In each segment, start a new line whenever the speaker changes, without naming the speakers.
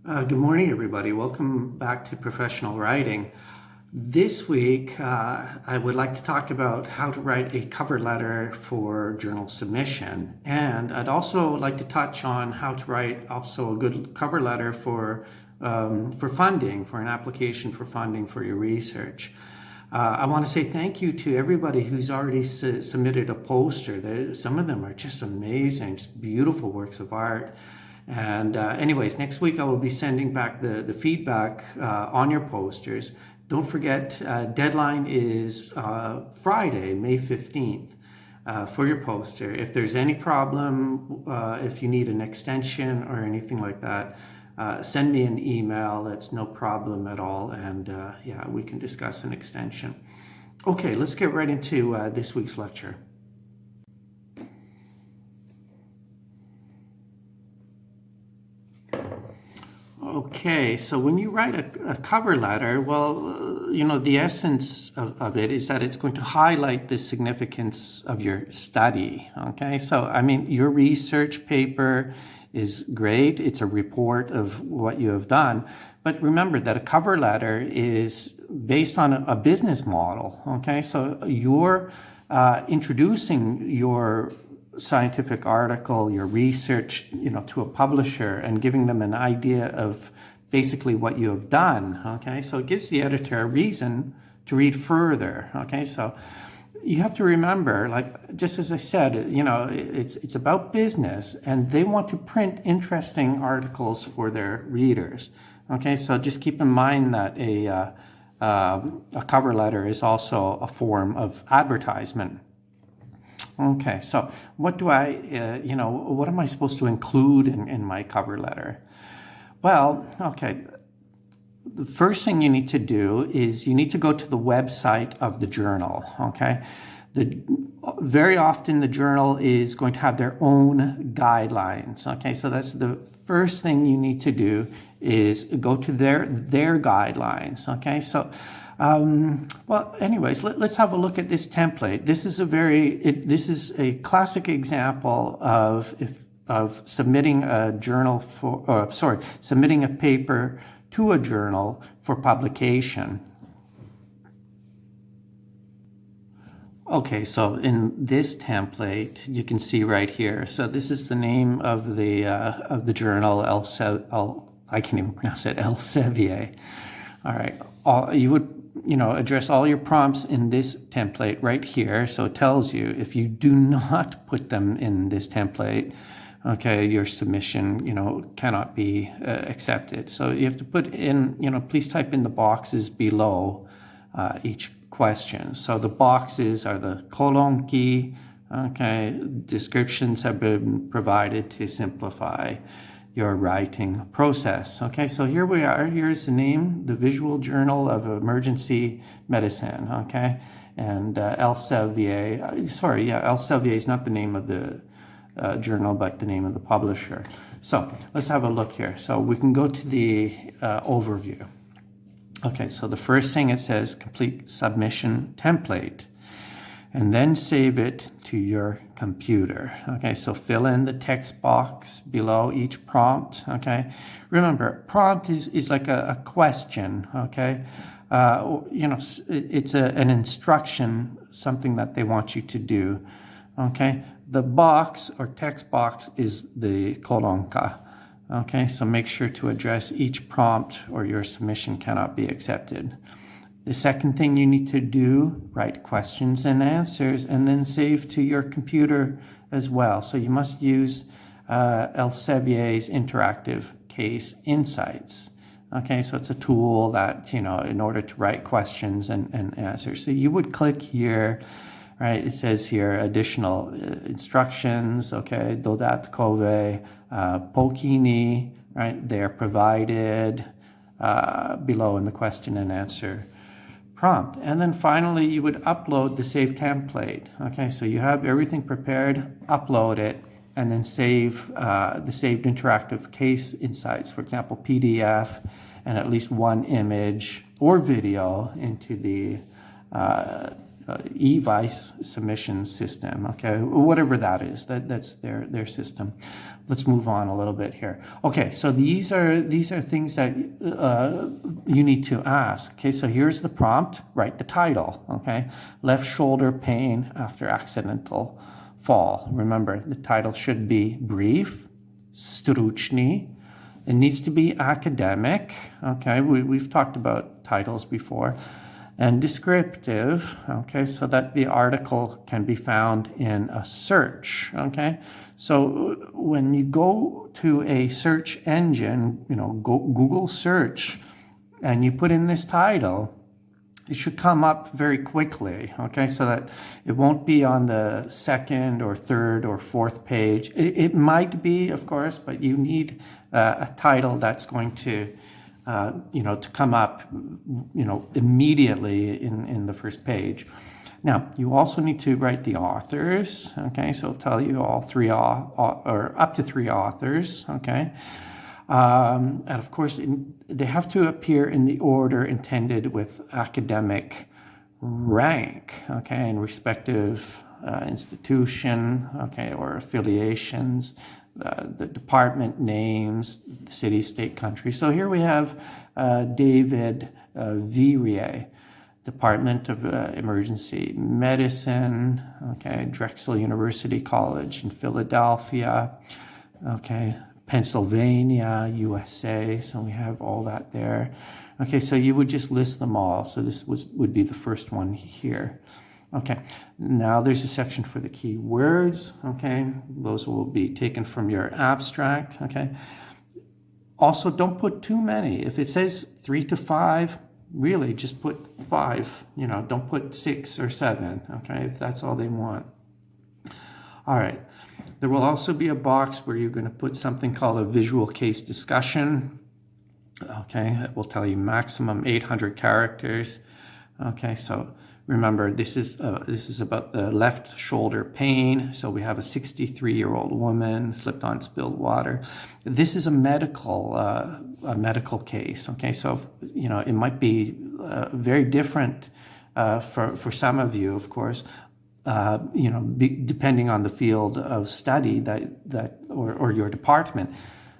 Good morning, everybody. Welcome back to Professional Writing. This week, I would like to talk about how to write a cover letter for journal submission. And I'd also like to touch on how to write also a good cover letter for funding, for an application for funding for your research. I want to say thank you to everybody who's already submitted a poster. Some of them are just amazing, just beautiful works of art. And anyways, next week I will be sending back the feedback on your posters. Don't forget, deadline is Friday, May 15th for your poster. If there's any problem, if you need an extension or anything like that, send me an email. That's no problem at all. And yeah, we can discuss an extension. Okay, let's get right into this week's lecture. Okay, so when you write a cover letter, well, the essence of it is that it's going to highlight the significance of your study, okay? So, I mean, your research paper is great. It's a report of what you have done. But remember that a cover letter is based on a business model, okay? So you're introducing your scientific article, your research, to a publisher and giving them an idea of basically what you have done, okay? So it gives the editor a reason to read further, okay? So you have to remember, like, just as I said, it's about business and they want to print interesting articles for their readers, okay? So just keep in mind that a cover letter is also a form of advertisement. Okay, so what do what am I supposed to include in my cover letter? Well, okay, the first thing you need to do is you need to go to the website of the journal, okay? Very often the journal is going to have their own guidelines, okay? So that's the first thing you need to do is go to their guidelines, okay? So well, anyways, let's have a look at this template. This is a classic example of submitting a journal submitting a paper to a journal for publication. Okay, so in this template, you can see right here. So this is the name of the journal, I can't even pronounce it, Elsevier. All right, you would address all your prompts in this template right here. So it tells you if you do not put them in this template, okay, your submission, cannot be accepted. So you have to put in, please type in the boxes below each question. So the boxes are the colon key, okay, descriptions have been provided to simplify your writing process. Okay, so here we are. Here's the name, the Visual Journal of Emergency Medicine, okay? And Elsevier, Elsevier is not the name of the journal, but the name of the publisher. So let's have a look here. So we can go to the overview. Okay, so the first thing it says, complete submission template, and then save it to your computer. Okay, so fill in the text box below each prompt, okay? Remember, prompt is like a question, okay? It's an instruction, something that they want you to do, okay? The box or text box is the colonka, okay? So make sure to address each prompt or your submission cannot be accepted. The second thing you need to do, write questions and answers and then save to your computer as well. So you must use Elsevier's interactive case insights. Okay, so it's a tool that, in order to write questions and answers. So you would click here, right? It says here additional instructions, okay, dodatkové, pokiny, right? They are provided below in the question and answer prompt. And then finally, you would upload the save template. Okay, so you have everything prepared, upload it, and then save the saved interactive case insights, for example, PDF, and at least one image or video into the eVice submission system, okay, whatever that is, that's their system. Let's move on a little bit here. Okay, so these are things that you need to ask. Okay, so here's the prompt. Write the title. Okay, left shoulder pain after accidental fall. Remember, the title should be brief, stručný. It needs to be academic. Okay, we've talked about titles before. And descriptive, okay, so that the article can be found in a search, okay? So when you go to a search engine, Google search, and you put in this title, it should come up very quickly, okay? So that it won't be on the second or third or fourth page. It might be, of course, but you need a title that's going to to come up, immediately in the first page. Now, you also need to write the authors, okay? So it'll tell you all three, or up to 3 authors, okay? And of course, they have to appear in the order intended with academic rank, okay, and respective institution, okay, or affiliations, the department names, city, state, country. So here we have David Vierier, Department of Emergency Medicine, okay, Drexel University College in Philadelphia, okay, Pennsylvania, USA. So we have all that there. Okay, so you would just list them all. So this would be the first one here. Okay, now there's a section for the key words, okay? Those will be taken from your abstract, okay? Also, don't put too many. If it says 3 to 5, really just put 5, don't put 6 or 7, okay, if that's all they want. All right, there will also be a box where you're going to put something called a visual case discussion, okay? It will tell you maximum 800 characters, okay? So remember, this is about the left shoulder pain. So we have a 63-year-old woman slipped on spilled water. This is a medical case. Okay, so it might be very different for some of you, of course. Depending on the field of study or your department.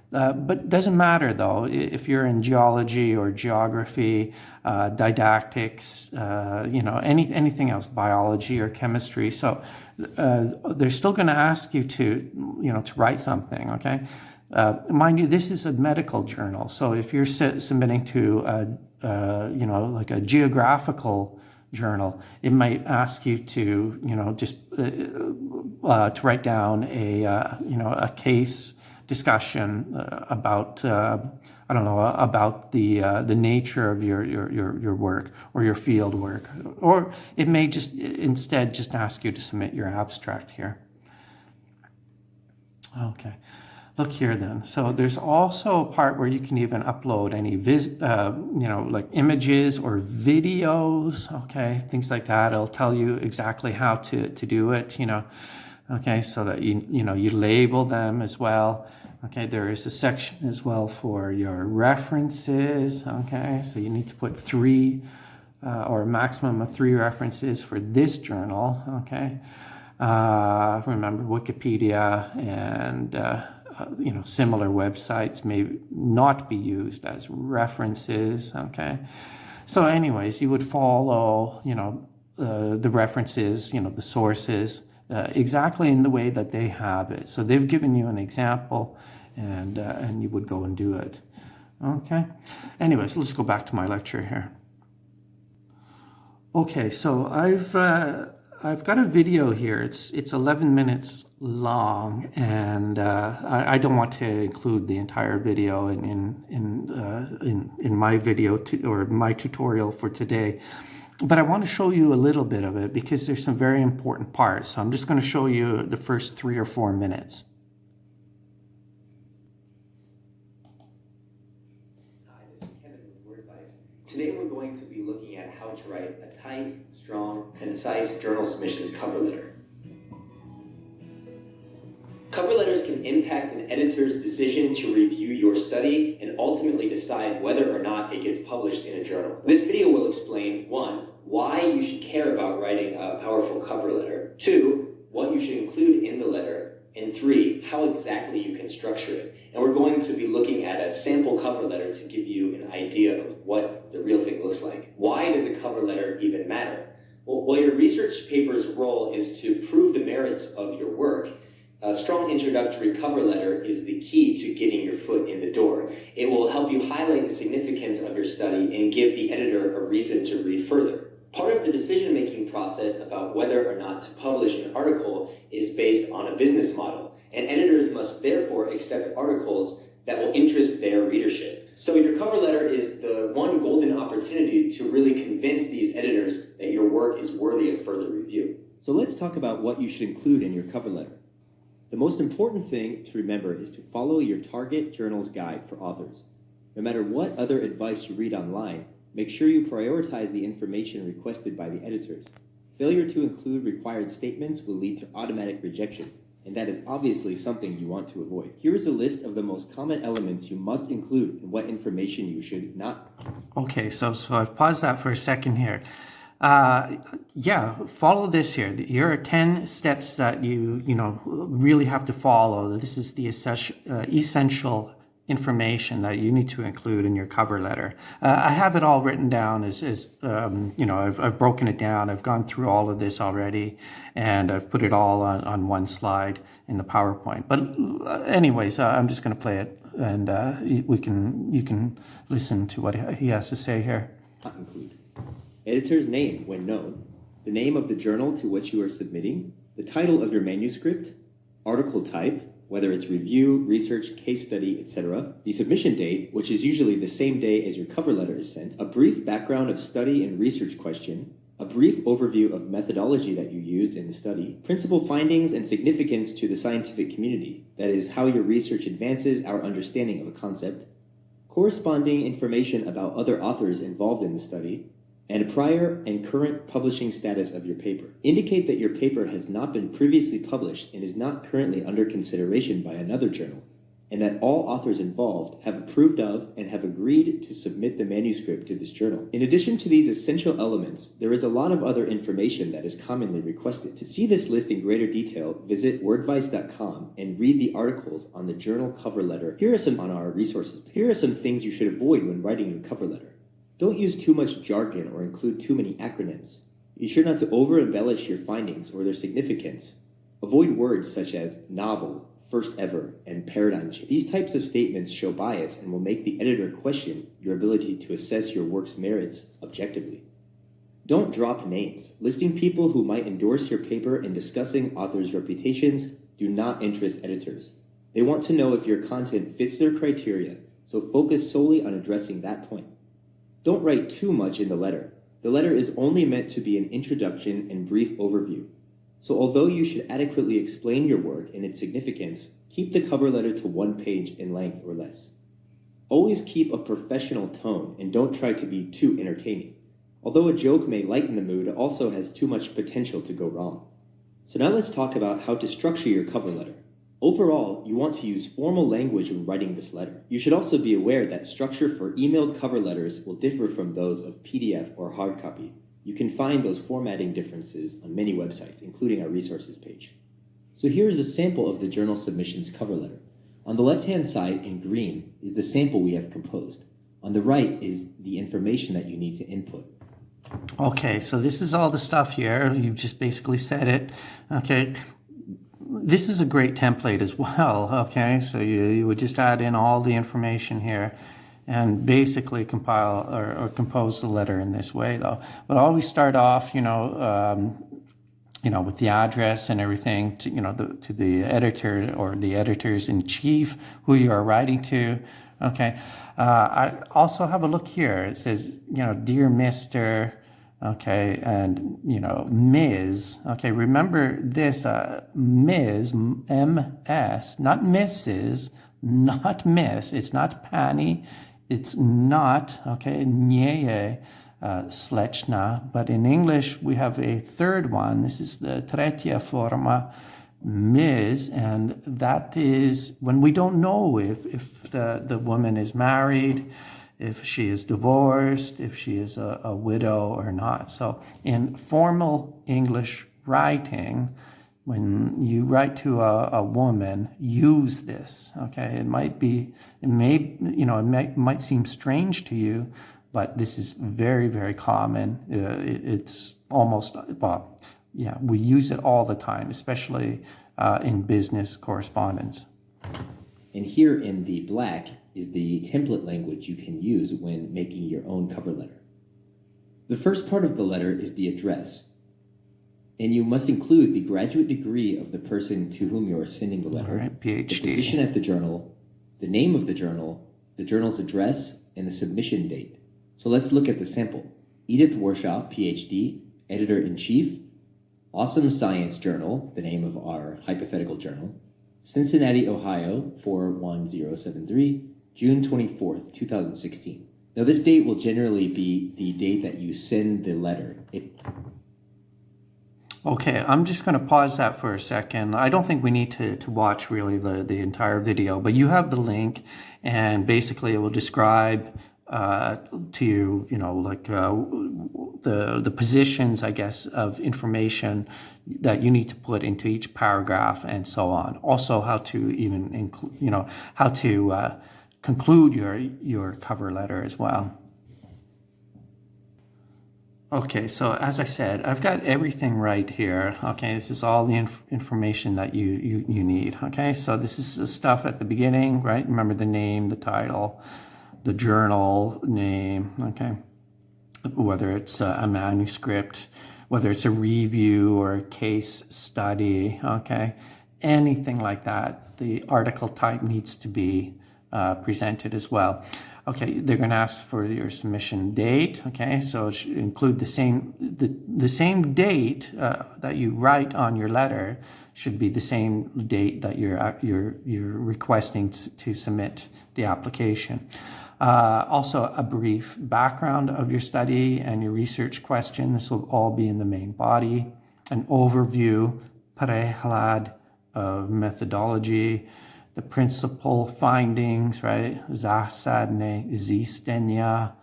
But doesn't matter though, if you're in geology or geography, didactics, anything else, biology or chemistry. So they're still going to ask you to write something, okay? Mind you, this is a medical journal. So if you're submitting to like a geographical journal, it might ask you to, to write down a case discussion about about the nature of your work or your field work, or it may instead just ask you to submit your abstract here. Okay, look here then. So there's also a part where you can even upload any like images or videos, okay, things like that. It'll tell you exactly how to do it, okay, so that you label them as well. Okay, there is a section as well for your references. Okay, so you need to put 3 or a maximum of 3 references for this journal. Okay, remember Wikipedia and similar websites may not be used as references. Okay, so anyways, you would follow the references, the sources. Exactly in the way that they have it. So they've given you an example, and you would go and do it. Okay. Anyways, let's go back to my lecture here. Okay, so I've got a video here. It's 11 minutes long, and I don't want to include the entire video in my video or my tutorial for today. But I want to show you a little bit of it because there's some very important parts. So I'm just going to show you the first 3 or 4 minutes.
Hi, this is Kevin with WordAdvice. Today we're going to be looking at how to write a tight, strong, concise journal submissions cover letter. Cover letters can impact an editor's decision to review your study and ultimately decide whether or not it gets published in a journal. This video will explain 1, why you should care about writing a powerful cover letter. 2, what you should include in the letter. And 3, how exactly you can structure it. And we're going to be looking at a sample cover letter to give you an idea of what the real thing looks like. Why does a cover letter even matter? Well, your research paper's role is to prove the merits of your work. A strong introductory cover letter is the key to getting your foot in the door. It will help you highlight the significance of your study and give the editor a reason to read further. Part of the decision-making process about whether or not to publish an article is based on a business model, and editors must therefore accept articles that will interest their readership. So your cover letter is the one golden opportunity to really convince these editors that your work is worthy of further review.
So let's talk about what you should include in your cover letter. The most important thing to remember is to follow your target journal's guide for authors. No matter what other advice you read online, make sure you prioritize the information requested by the editors. Failure to include required statements will lead to automatic rejection, and that is obviously something you want to avoid. Here is a list of the most common elements you must include and what information you should not.
Okay, so I've paused that for a second here. Follow this here. Here are 10 steps that you really have to follow. This is the essential information that you need to include in your cover letter. I have it all written down I've broken it down. I've gone through all of this already, and I've put it all on one slide in the PowerPoint. But anyways, I'm just going to play it, and you can listen to what he has to say here.
Not include. Editor's name when known, the name of the journal to which you are submitting, the title of your manuscript, article type, whether it's review, research, case study, etc., the submission date, which is usually the same day as your cover letter is sent, a brief background of study and research question, a brief overview of methodology that you used in the study, principal findings and significance to the scientific community, that is, how your research advances our understanding of a concept, corresponding information about other authors involved in the study, and prior and current publishing status of your paper. Indicate that your paper has not been previously published and is not currently under consideration by another journal, and that all authors involved have approved of and have agreed to submit the manuscript to this journal. In addition to these essential elements, there is a lot of other information that is commonly requested. To see this list in greater detail, visit wordvice.com and read the articles on the journal cover letter. Here are some on our resources. Here are some things you should avoid when writing your cover letter. Don't use too much jargon or include too many acronyms. Be sure not to over-embellish your findings or their significance. Avoid words such as novel, first ever, and paradigm shift. These types of statements show bias and will make the editor question your ability to assess your work's merits objectively. Don't drop names. Listing people who might endorse your paper and discussing authors' reputations do not interest editors. They want to know if your content fits their criteria, so focus solely on addressing that point. Don't write too much in the letter. The letter is only meant to be an introduction and brief overview. So although you should adequately explain your work and its significance, keep the cover letter to 1 page in length or less. Always keep a professional tone and don't try to be too entertaining. Although a joke may lighten the mood, it also has too much potential to go wrong. So now let's talk about how to structure your cover letter. Overall, you want to use formal language when writing this letter. You should also be aware that structure for emailed cover letters will differ from those of PDF or hard copy. You can find those formatting differences on many websites, including our resources page. So here is a sample of the journal submissions cover letter. On the left-hand side in green is the sample we have composed. On the right is the information that you need to input.
Okay, so this is all the stuff here. You just basically said it. Okay. This is a great template as well, okay? So you would just add in all the information here and basically compile or compose the letter in this way, though. But always start off, with the address and everything to the editor or the editors-in-chief who you are writing to, okay? I also have a look here. It says, Dear Mr., okay, and, Ms., okay, remember this, Ms., M-S, not Mrs., not Miss, it's not Pani, it's not, okay, Nye, Slechna, but in English we have a third one. This is the tretia forma, Ms., and that is when we don't know if the woman is married, if she is divorced, if she is a widow or not. So in formal English writing, when you write to a woman, use this, okay? It might seem strange to you, but this is very, very common. It's almost, well, yeah, we use it all the time, especially in business correspondence.
And here in the black is the template language you can use when making your own cover letter. The first part of the letter is the address, and you must include the graduate degree of the person to whom you are sending the letter,
All right, PhD.
the position at the journal, the name of the journal's address, and the submission date. So let's look at the sample. Edith Warshaw, PhD, Editor-in-Chief, Awesome Science Journal, the name of our hypothetical journal, Cincinnati, Ohio, 41073, June 24th, 2016. Now this date will generally be the date that you send the letter.
Okay, I'm just going to pause that for a second. I don't think we need to watch really the entire video, but you have the link, and basically it will describe to you, the positions, I guess, of information that you need to put into each paragraph and so on. Also, how to even include, how to conclude your cover letter as well. Okay, so as I said, I've got everything right here. Okay, this is all the information that you need. Okay, so this is the stuff at the beginning, right? Remember the name, the title, the journal name, okay? Whether it's a manuscript, whether it's a review or a case study, okay? Anything like that, the article type needs to be presented as well. Okay, they're going to ask for your submission date. Okay, so it should include the same date that you write on your letter should be the same date that you're requesting to submit the application. Also, a brief background of your study and your research question. This will all be in the main body. An overview, prehľad of methodology, the principal findings, right? Zásadné zistenia,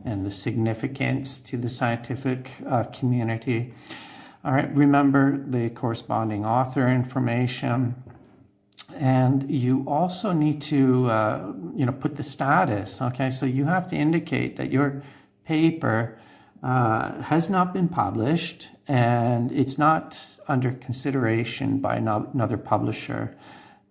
and the significance to the scientific community. All right, remember the corresponding author information. And you also need to, put the status, okay? So you have to indicate that your paper has not been published and it's not under consideration by another publisher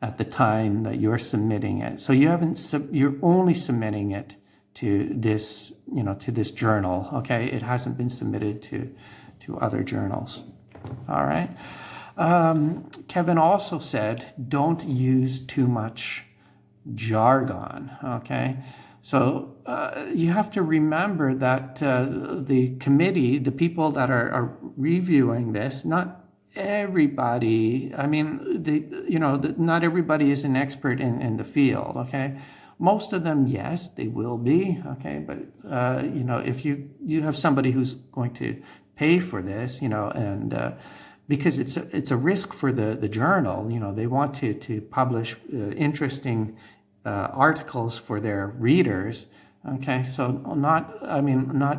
at the time that you're submitting it. So you're only submitting it to this, to this journal, okay? It hasn't been submitted to other journals, all right? Kevin also said, don't use too much jargon, okay? So you have to remember that the committee, the people that are reviewing this, not everybody, not everybody is an expert in the field, okay? Most of them, yes, they will be, okay? But, if you have somebody who's going to pay for this, and because it's a risk for the journal, they want to publish interesting articles for their readers, okay? So not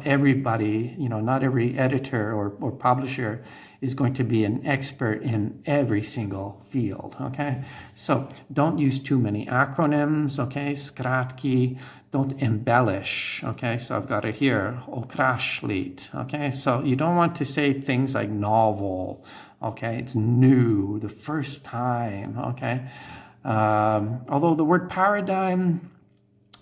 everybody, not every editor or publisher is going to be an expert in every single field, okay? So don't use too many acronyms, okay? Zkrátky, don't embellish, okay? So I've got it here, okrašlit, okay? So you don't want to say things like novel, okay? It's new, the first time, okay? Although the word paradigm,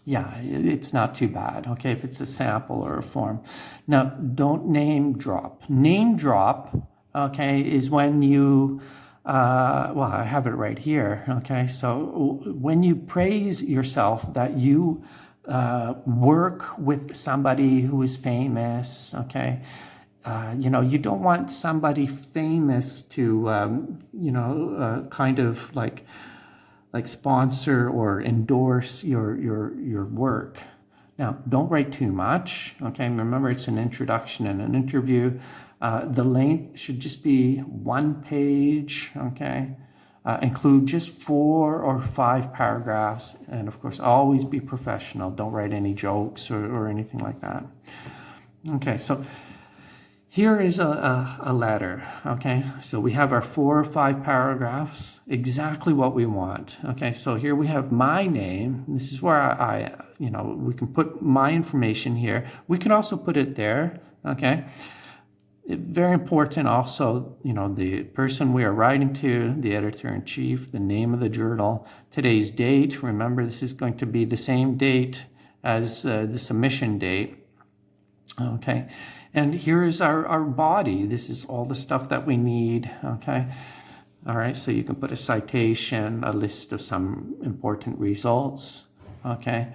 yeah, it's not too bad, okay, if it's a sample or a form. Now, don't name drop. Name drop, okay, is when you, I have it right here, okay? So when you praise yourself that you work with somebody who is famous, okay? You don't want somebody famous to, kind of like sponsor or endorse your work. Now, don't write too much, okay? Remember, it's an introduction and an interview. The length should just be 1 page, okay? include just 4 or 5 paragraphs, and of course, always be professional. Don't write any jokes or anything like that. Okay, so here is a letter, okay? So we have our 4 or 5 paragraphs, exactly what we want, okay? So here we have my name. This is where we can put my information here. We can also put it there, okay? Very important also, the person we are writing to, the editor-in-chief, the name of the journal, today's date. Remember, this is going to be the same date as the submission date. Okay, and here is our body. This is all the stuff that we need, okay? All right, so you can put a citation, a list of some important results, okay?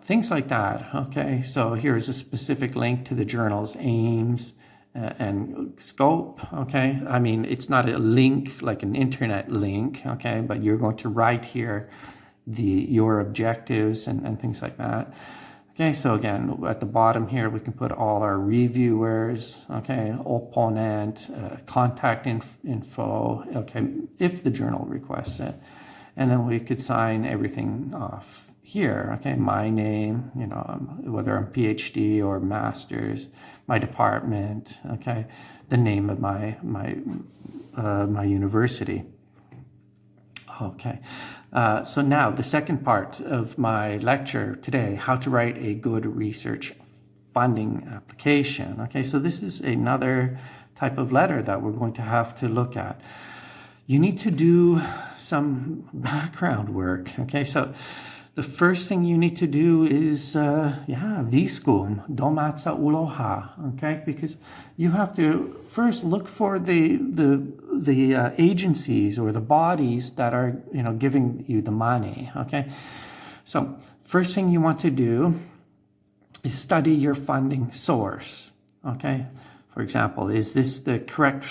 Things like that, okay? So here's a specific link to the journal's aims and scope, okay? I mean, it's not a link like an internet link, okay? But you're going to write here your objectives and things like that. Okay, so again, at the bottom here, we can put all our reviewers, okay, opponent, contact info, okay, if the journal requests it. And then we could sign everything off here, okay, my name, whether I'm PhD or master's, my department, okay, the name of my university. Okay, so now the second part of my lecture today, how to write a good research funding application. Okay, so this is another type of letter that we're going to have to look at. You need to do some background work. Okay, so the first thing you need to do is, viskum, domaca uloha, okay? Because you have to first look for the agencies or the bodies that are, giving you the money, okay? So first thing you want to do is study your funding source, okay? For example, is this the correct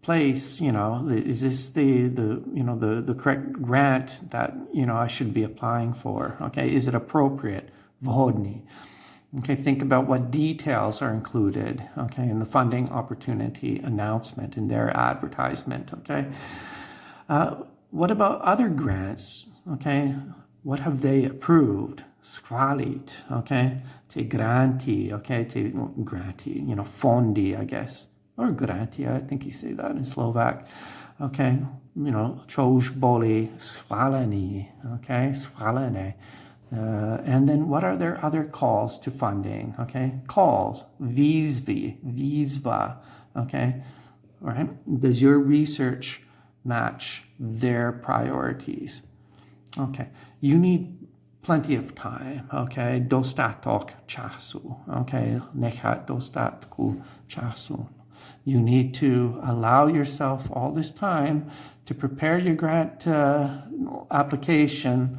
place, is this the correct grant that, I should be applying for, okay? Is it appropriate? Vhodny. Okay, think about what details are included, okay, in the funding opportunity announcement, in their advertisement, okay? What about other grants, okay? What have they approved? Schvalit, okay? Te granti, okay? Te granti, fondi, I guess. Or granti, I think you say that in Slovak. Okay, Čouž boli schválení, okay, schválené. And then what are their other calls to funding, okay? Calls, výzva, okay? All right, does your research match their priorities? Okay, you need plenty of time, okay? Dostatok času, okay? Nechat dostatku času. You need to allow yourself all this time to prepare your grant application,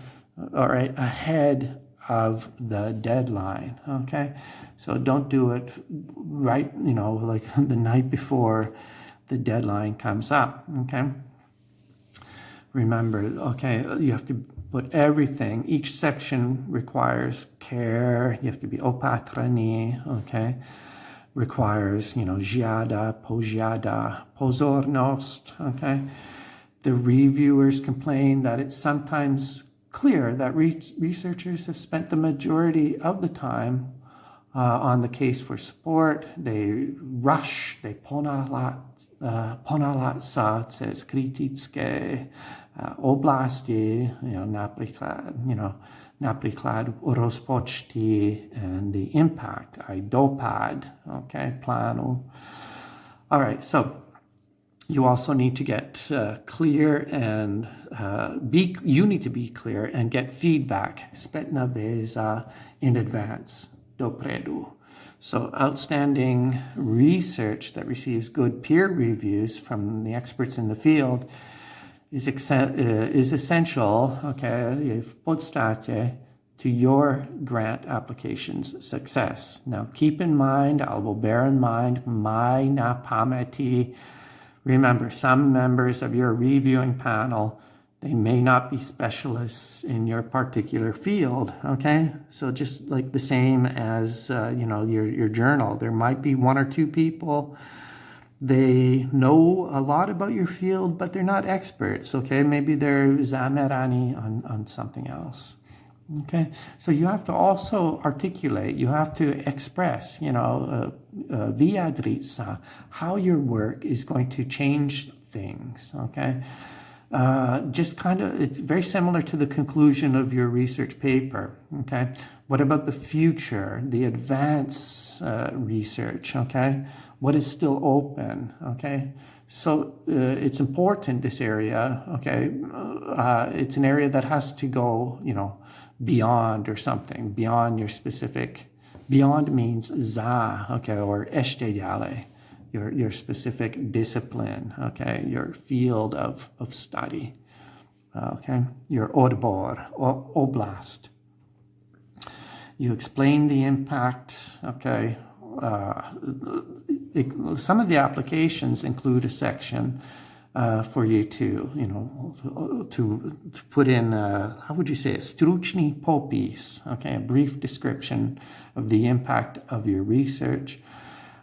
all right, ahead of the deadline, okay? So don't do it right, like the night before the deadline comes up, okay? Remember, okay, you have to put everything. Each section requires care. You have to be opatrný, okay? Requires, žiada, požiada, pozornost, okay? The reviewers complain that it's sometimes clear that researchers have spent the majority of the time on the case for support. They rush, they ponáhľad sa cez kritické oblasti, napríklad rozpočty and the impact, aj dopad, okay, plánu. All right, so you also need to get clear and you need to be clear and get feedback, spätná väzba, in advance, dopredu. So outstanding research that receives good peer reviews from the experts in the field is essential, okay, v podstate, to your grant application's success. Now, keep in mind, alebo bear in mind, maj na pamäti. Remember, some members of your reviewing panel, they may not be specialists in your particular field, okay? So just like the same as, your journal, there might be 1 or 2 people They know a lot about your field, but they're not experts, okay? Maybe they're zamerani on something else. Okay, so you have to also articulate, you have to express, viadritsa, how your work is going to change things, okay? Just kind of, it's very similar to the conclusion of your research paper, okay? What about the future, the advanced research, okay? What is still open, okay? So it's important, this area, okay? It's an area that has to go, beyond or something, beyond your specific, beyond means za, okay, or eshteyale, your specific discipline, okay, your field of study, okay, your odbor, oblast. You explain the impact, okay. Some of the applications include a section for you to put in, how would you say it, stručni popis, okay, a brief description of the impact of your research,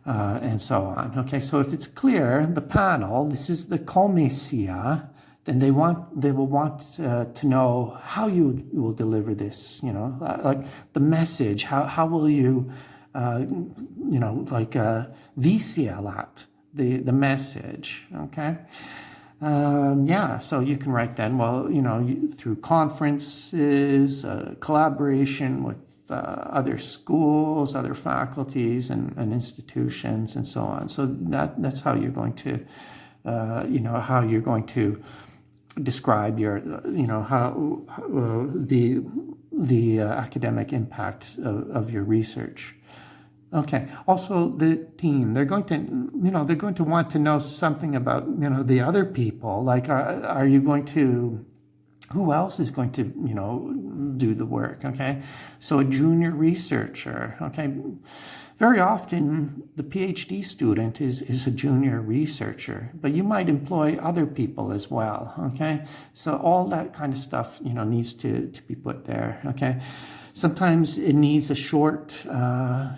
and so on. Okay, so if it's clear, the panel, this is the komisija, then they will want to know how you will deliver this, like the message, how will you, visielat the message, okay? So you can write then, through conferences, collaboration with other schools, other faculties and institutions and so on. So that's how you're going to, how you're going to describe your, how the academic impact of your research. Okay. Also, the team, they're going to want to know something about, the other people. Like, are you going to, who else is going to, do the work? Okay. So a junior researcher. Okay. Very often, the PhD student is a junior researcher, but you might employ other people as well. Okay. So all that kind of stuff, needs to be put there. Okay. Sometimes it needs a short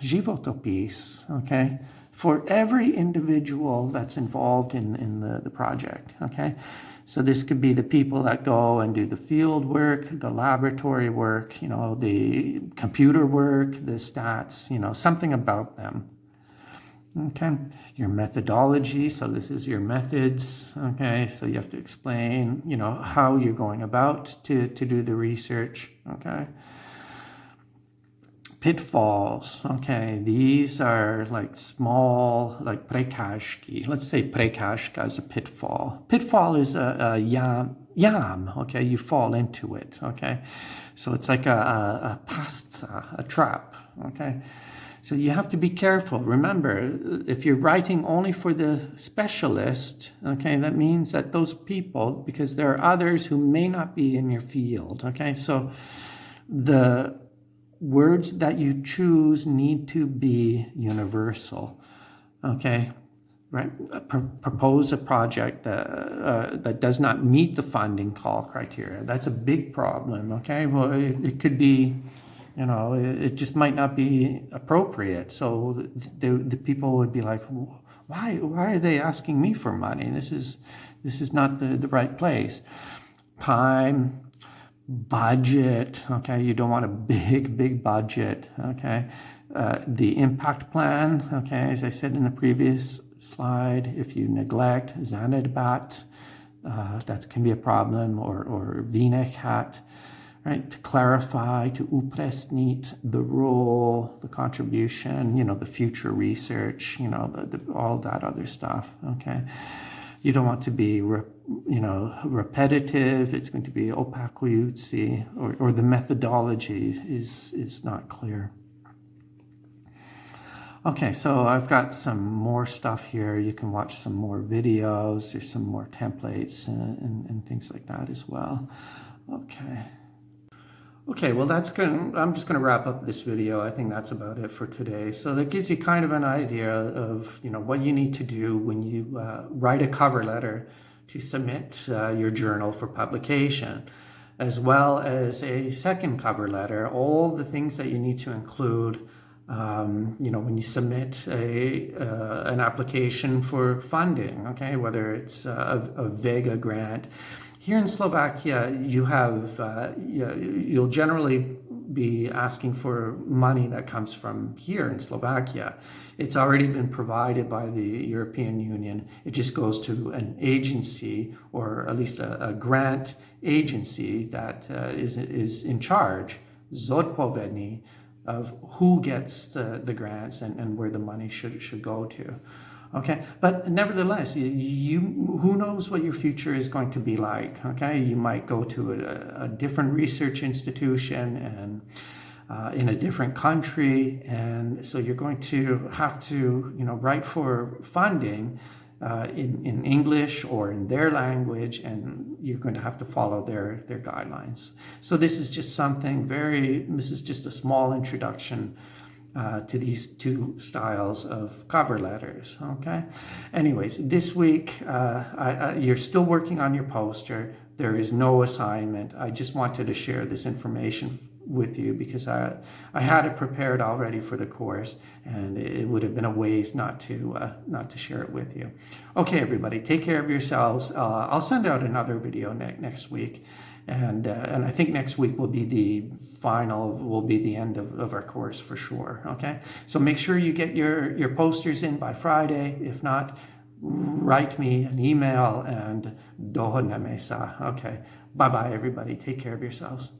životopis, okay, for every individual that's involved in the project, okay? So this could be the people that go and do the field work, the laboratory work, the computer work, the stats, something about them, okay? Your methodology, so this is your methods, okay? So you have to explain, how you're going about to do the research, okay? Pitfalls, okay, these are like small, like prekažky. Let's say prekažka is a pitfall. Pitfall is a yam, okay, you fall into it, okay? So it's like a pastza, a trap, okay? So you have to be careful. Remember, if you're writing only for the specialist, okay, that means that those people, because there are others who may not be in your field, okay? So the words that you choose need to be universal, okay? Right? Propose a project that does not meet the funding call criteria. That's a big problem, okay? Well, it could be, it just might not be appropriate. So the people would be like, why are they asking me for money? This is not the right place. Time, budget, okay, you don't want a big budget, okay. The impact plan, okay, as I said in the previous slide, if you neglect zanedbat, that can be a problem, or vinechat, right, to clarify, to upresnit the role, the contribution, the future research, all that other stuff, okay. You don't want to be, repetitive. It's going to be opakujúci, or the methodology is not clear. Okay, so I've got some more stuff here. You can watch some more videos. There's some more templates and things like that as well. Okay, well I'm just gonna wrap up this video. I think that's about it for today. So that gives you kind of an idea of what you need to do when you write a cover letter to submit your journal for publication, as well as a second cover letter, all the things that you need to include When you submit an application for funding, okay, whether it's a Vega grant. Here in Slovakia, you'll generally be asking for money that comes from here in Slovakia. It's already been provided by the European Union. It just goes to an agency, or at least a grant agency that is in charge, zodpovedný, of who gets the grants and where the money should go to. Okay, but nevertheless, who knows what your future is going to be like? Okay, you might go to a different research institution and in a different country, and so you're going to have to, write for funding in English or in their language, and you're going to have to follow their guidelines. So this is just this is just a small introduction to these two styles of cover letters, okay? Anyways, this week, you're still working on your poster. There is no assignment. I just wanted to share this information with you because I had it prepared already for the course, and it would have been a waste not to share it with you. Okay, everybody, take care of yourselves. I'll send out another video next week, and I think next week will be the end of our course for sure. Okay, so make sure you get your posters in by Friday. If not, write me an email and doho na mesa. Okay, bye bye everybody. Take care of yourselves.